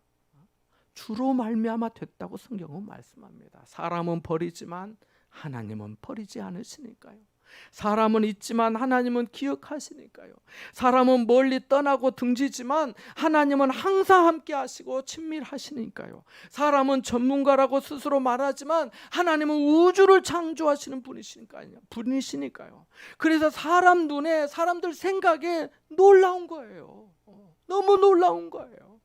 주로 말미암아 됐다고 성경은 말씀합니다. 사람은 버리지만 하나님은 버리지 않으시니까요. 사람은 잊지만 하나님은 기억하시니까요. 사람은 멀리 떠나고 등지지만 하나님은 항상 함께 하시고 친밀하시니까요. 사람은 전문가라고 스스로 말하지만 하나님은 우주를 창조하시는 분이시니까요. 그래서 사람 눈에, 사람들 생각에 놀라운 거예요. 너무 놀라운 거예요.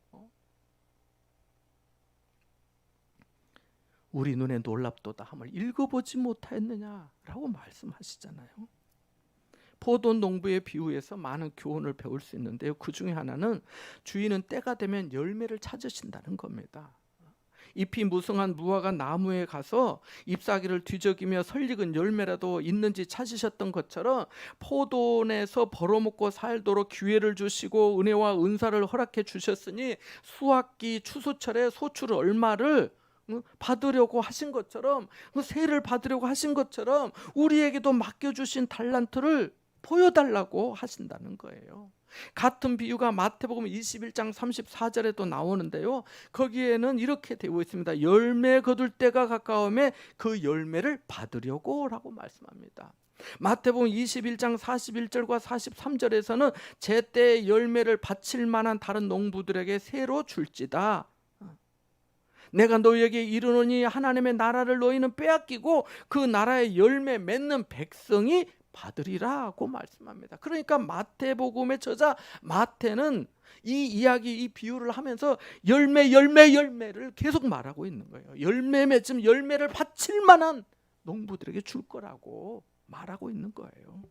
우리 눈에 놀랍도다 함을 읽어보지 못하였느냐라고 말씀하시잖아요. 포도 농부의 비유에서 많은 교훈을 배울 수 있는데요. 그 중에 하나는 주인은 때가 되면 열매를 찾으신다는 겁니다. 잎이 무성한 무화과 나무에 가서 잎사귀를 뒤적이며 설익은 열매라도 있는지 찾으셨던 것처럼 포도원에서 벌어먹고 살도록 기회를 주시고 은혜와 은사를 허락해 주셨으니 수확기 추수철에 소출 얼마를 받으려고 하신 것처럼, 세를 받으려고 하신 것처럼 우리에게도 맡겨주신 달란트를 보여달라고 하신다는 거예요. 같은 비유가 마태복음 21장 34절에도 나오는데요. 거기에는 이렇게 되어 있습니다. 열매 거둘 때가 가까움에 그 열매를 받으려고 라고 말씀합니다. 마태복음 21장 41절과 43절에서는 제때 열매를 바칠 만한 다른 농부들에게 새로 줄지다. 내가 너희에게 이르노니 하나님의 나라를 너희는 빼앗기고 그 나라의 열매 맺는 백성이 받으리라고 말씀합니다. 그러니까 마태복음의 저자 마태는 이 이야기, 이 비유를 하면서 열매를 계속 말하고 있는 거예요. 열매 맺음, 열매를 바칠 만한 농부들에게 줄 거라고 말하고 있는 거예요.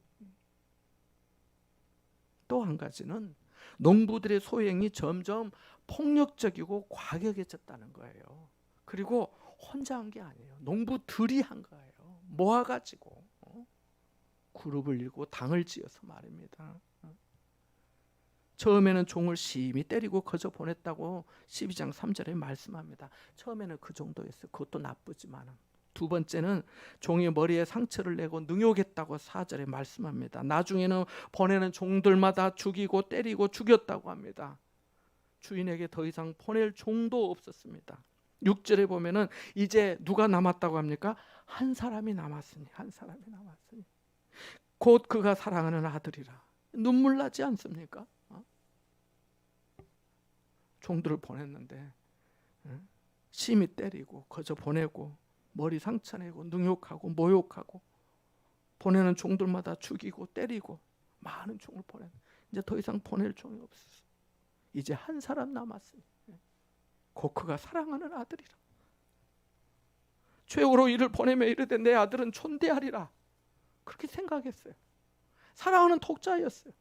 또 한 가지는 농부들의 소행이 점점 폭력적이고 과격해졌다는 거예요. 그리고 혼자 한 게 아니에요. 농부들이 한 거예요. 모아가지고 그룹을 이루고 당을 지어서 말입니다. 처음에는 종을 심히 때리고 거저 보냈다고 12장 3절에 말씀합니다. 처음에는 그 정도였어요. 그것도 나쁘지만 두 번째는 종이 머리에 상처를 내고 능욕했다고 4절에 말씀합니다. 나중에는 보내는 종들마다 죽이고 때리고 죽였다고 합니다. 주인에게 더 이상 보낼 종도 없었습니다. 6절에 보면은 이제 누가 남았다고 합니까? 한 사람이 남았으니 곧 그가 사랑하는 아들이라. 눈물 나지 않습니까? 종들을 보냈는데 심히 때리고 거저 보내고 머리 상처내고 능욕하고 모욕하고 보내는 종들마다 죽이고 때리고 많은 종을 보내. 이제 더 이상 보낼 종이 없었어. 이제 한 사람 남았으니 곧 그가 사랑하는 아들이라. 최후로 이를 보내며 이르되 내 아들은 존대하리라. 그렇게 생각했어요. 사랑하는 독자였어요.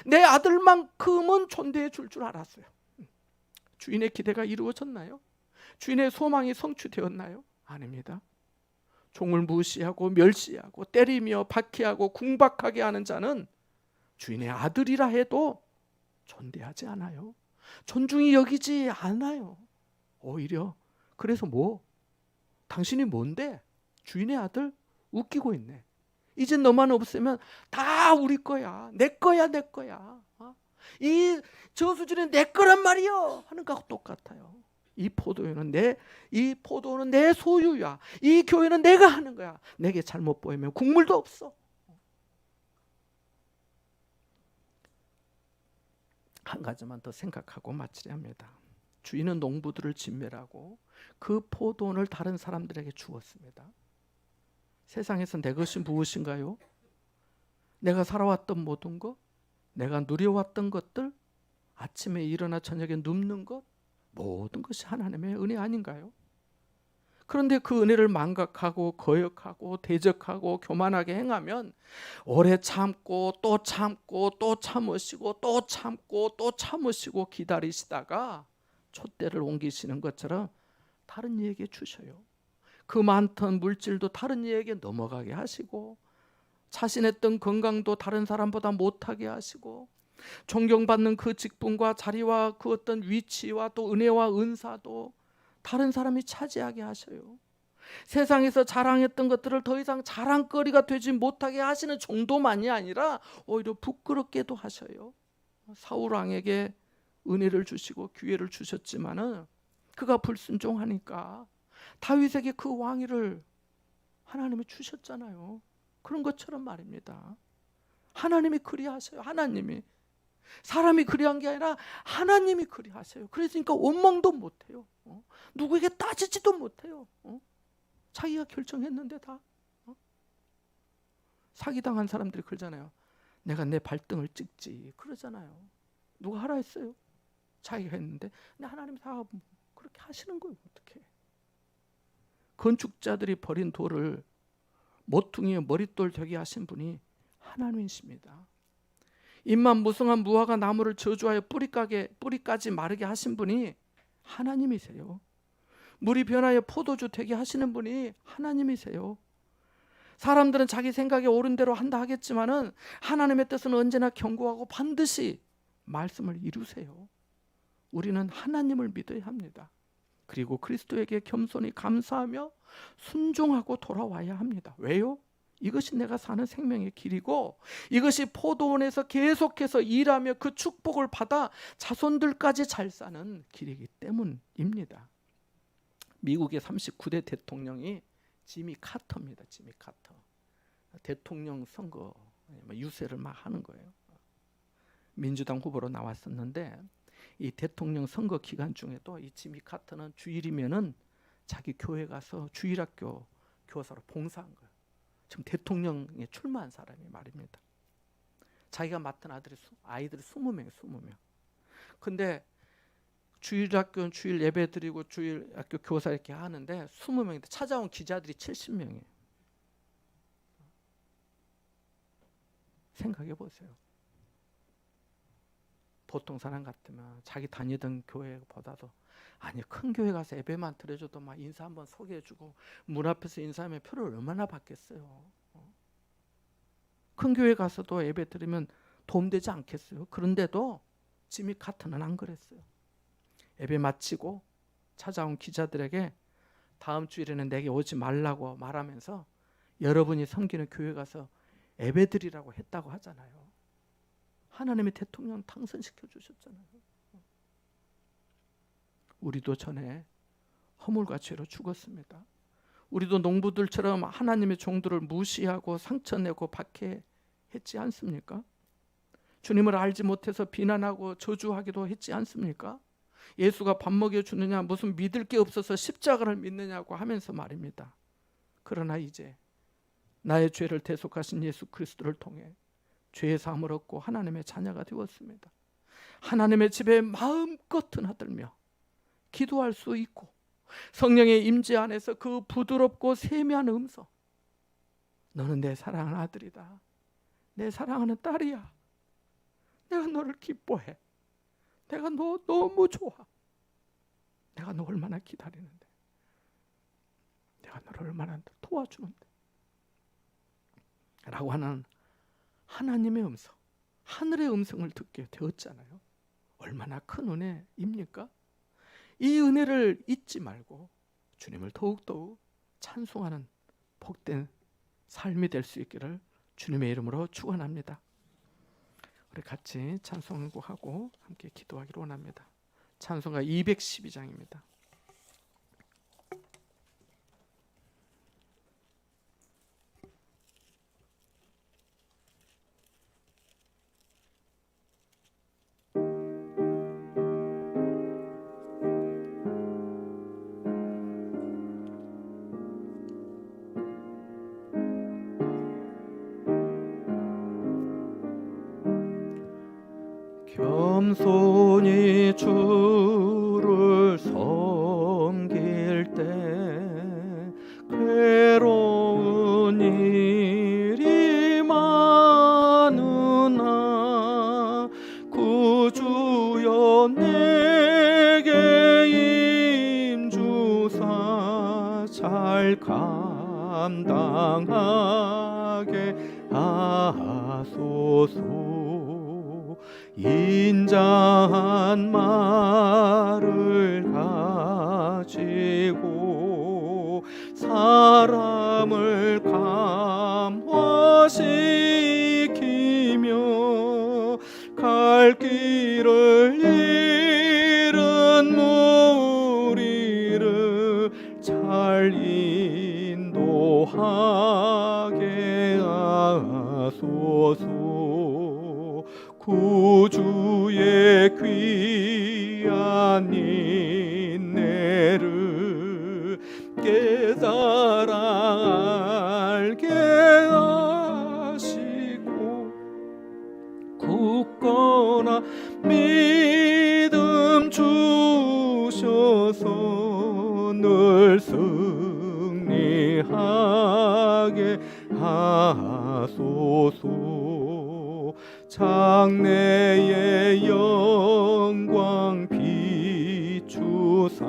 내 아들만큼은 존대해 줄 알았어요. 주인의 기대가 이루어졌나요? 주인의 소망이 성취되었나요? 아닙니다. 종을 무시하고 멸시하고 때리며 박해하고 궁박하게 하는 자는 주인의 아들이라 해도 존대하지 않아요. 존중히 여기지 않아요. 오히려 그래서 당신이 뭔데? 주인의 아들? 웃기고 있네. 이제 너만 없으면 다 우리 거야. 내 거야. 이 저수지는 내 거란 말이요 하는 거하고 똑같아요. 이 포도는 내 소유야. 이 교회는 내가 하는 거야. 내게 잘못 보이면 국물도 없어. 한 가지만 더 생각하고 마치려 합니다. 주인은 농부들을 진멸하고 그 포도원을 다른 사람들에게 주었습니다. 세상에서 내 것이 무엇인가요? 내가 살아왔던 모든 것, 내가 누려왔던 것들, 아침에 일어나 저녁에 눕는 것, 모든 것이 하나님의 은혜 아닌가요? 그런데 그 은혜를 망각하고 거역하고 대적하고 교만하게 행하면 오래 참고 또 참고 또 참으시고 또 참고 또 참으시고 기다리시다가 촛대를 옮기시는 것처럼 다른 이에게 주셔요. 그 많던 물질도 다른 이에게 넘어가게 하시고 자신했던 건강도 다른 사람보다 못하게 하시고 존경받는 그 직분과 자리와 그 어떤 위치와 또 은혜와 은사도 다른 사람이 차지하게 하셔요. 세상에서 자랑했던 것들을 더 이상 자랑거리가 되지 못하게 하시는 정도만이 아니라 오히려 부끄럽게도 하셔요. 사울 왕에게 은혜를 주시고 기회를 주셨지만은 그가 불순종하니까 다윗에게 그 왕위를 하나님이 주셨잖아요. 그런 것처럼 말입니다. 하나님이 그리하셔요. 하나님이. 사람이 그리한 게 아니라 하나님이 그리하세요. 그러니까 원망도 못해요. 누구에게 따지지도 못해요. 자기가 결정했는데 다. 사기당한 사람들이 그러잖아요. 내가 내 발등을 찍지 그러잖아요. 누가 하라 했어요? 자기가 했는데. 근데 하나님 다 그렇게 하시는 거예요. 어떻게? 건축자들이 버린 돌을 모퉁이에 머릿돌 되게 하신 분이 하나님이십니다. 입만 무성한 무화과 나무를 저주하여 뿌리까지 마르게 하신 분이 하나님이세요. 물이 변하여 포도주 되게 하시는 분이 하나님이세요. 사람들은 자기 생각에 옳은 대로 한다 하겠지만은 하나님의 뜻은 언제나 견고하고 반드시 말씀을 이루세요. 우리는 하나님을 믿어야 합니다. 그리고 그리스도에게 겸손히 감사하며 순종하고 돌아와야 합니다. 왜요? 이것이 내가 사는 생명의 길이고 이것이 포도원에서 계속해서 일하며 그 축복을 받아 자손들까지 잘 사는 길이기 때문입니다. 미국의 39대 대통령이 지미 카터입니다. 지미 카터. 대통령 선거 유세를 막 하는 거예요. 민주당 후보로 나왔었는데 이 대통령 선거 기간 중에도 이 지미 카터는 주일이면은 자기 교회 가서 주일학교 교사로 봉사한 거예요. 지금 대통령에 출마한 사람이 말입니다. 자기가 맡은 아이들이 20명. 근데 주일학교는 주일 예배 드리고 주일학교 교사 이렇게 하는데 20명인데 찾아온 기자들이 70명이에요. 생각해 보세요. 보통 사람 같으면 자기 다니던 교회보다도 아니 큰 교회 가서 예배만 드려줘도 막 인사 한번 소개해주고 문 앞에서 인사하면 표를 얼마나 받겠어요. 큰 교회 가서도 예배 드리면 도움되지 않겠어요. 그런데도 지미 카터는 안 그랬어요. 예배 마치고 찾아온 기자들에게 다음 주일에는 내게 오지 말라고 말하면서 여러분이 섬기는 교회 가서 예배 드리라고 했다고 하잖아요. 하나님의 대통령 당선시켜 주셨잖아요. 우리도 전에 허물과 죄로 죽었습니다. 우리도 농부들처럼 하나님의 종들을 무시하고 상처내고 박해했지 않습니까? 주님을 알지 못해서 비난하고 저주하기도 했지 않습니까? 예수가 밥 먹여주느냐 무슨 믿을 게 없어서 십자가를 믿느냐고 하면서 말입니다. 그러나 이제 나의 죄를 대속하신 예수 그리스도를 통해 죄의 사함을 얻고 하나님의 자녀가 되었습니다. 하나님의 집에 마음껏 드나들며 기도할 수 있고 성령의 임재 안에서 그 부드럽고 세미한 음성, 너는 내 사랑하는 아들이다, 내 사랑하는 딸이야, 내가 너를 기뻐해, 내가 너 너무 좋아, 내가 너 얼마나 기다리는데, 내가 너를 얼마나 도와주는데 라고 하는 하나님의 음성, 하늘의 음성을 듣게 되었잖아요. 얼마나 큰 은혜입니까? 이 은혜를 잊지 말고 주님을 더욱더욱 찬송하는 복된 삶이 될 수 있기를 주님의 이름으로 축원합니다. 우리 같이 찬송하고 함께 기도하기를 원합니다. 찬송가 212장입니다. 겸손히 주를 섬길 때 괴로운 일이 많으나 구주여 내게 임주사 잘 감당하게 하소서. 인자한 말을 가지고 사람을 감화시키며 갈 길을 잃은 무리를 잘 인도하게 하소서. 구주의 귀한 인내를 깨달아 알게 하시고 굳건한 믿음 주셔서 늘 승리하게 하게 하소서. 장래의 영광 비추사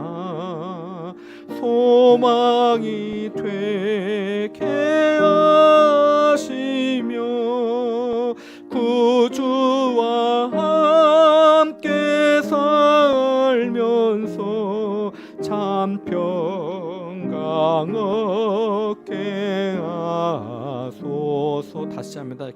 소망이 되게 하시며 구주와 함께 살면서 참 평강 얻게 하소서. 다시 합니다.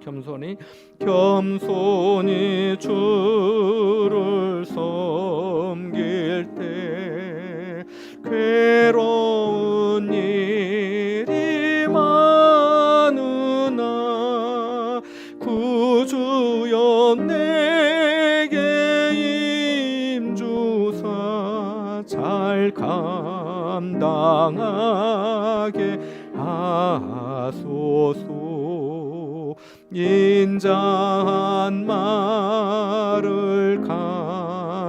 겸손히 주를 섬길 때 괴로운 일이 많으나 구주여 내게 임주사 잘 감당하게 하소서. 인자한 말을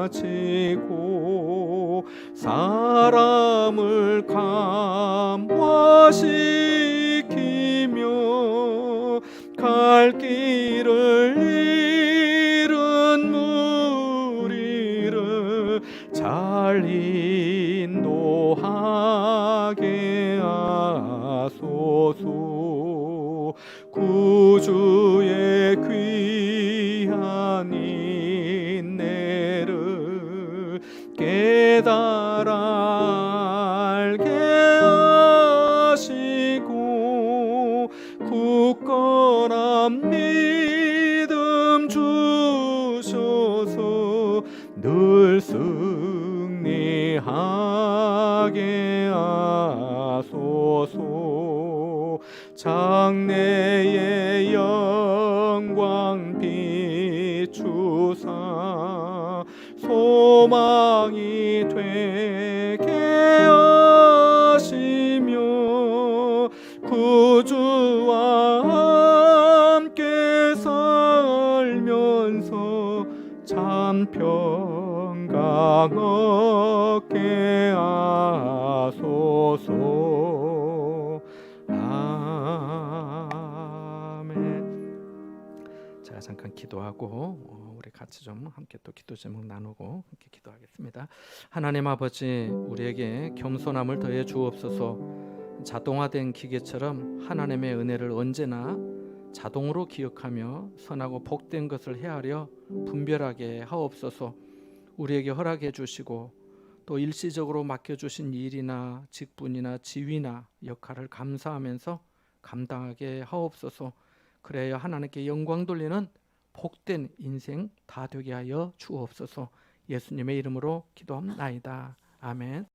가지고 사람을 감화시키며 갈 길을 잃은 무리를 잘 인도하게 하소서. 구주의 귀한 인내를 깨달아 알게 하시고 굳건한 믿음 주셔서 늘 승리하게 하소서. 장래의 영광 비추사 소망이 되게 하시며 구주와 함께 살면서 참 평강 얻게 하소서. 아멘. 자, 잠깐 기도하고 우리 같이 좀 함께 또 기도 제목 나누고 함께 기도하겠습니다. 하나님 아버지, 우리에게 겸손함을 더해 주옵소서. 자동화된 기계처럼 하나님의 은혜를 언제나 자동으로 기억하며 선하고 복된 것을 헤아려 분별하게 하옵소서. 우리에게 허락해 주시고 또 일시적으로 맡겨주신 일이나 직분이나 지위나 역할을 감사하면서 감당하게 하옵소서. 그래야 하나님께 영광 돌리는 복된 인생 다 되게 하여 주옵소서. 예수님의 이름으로 기도합나이다. 아멘.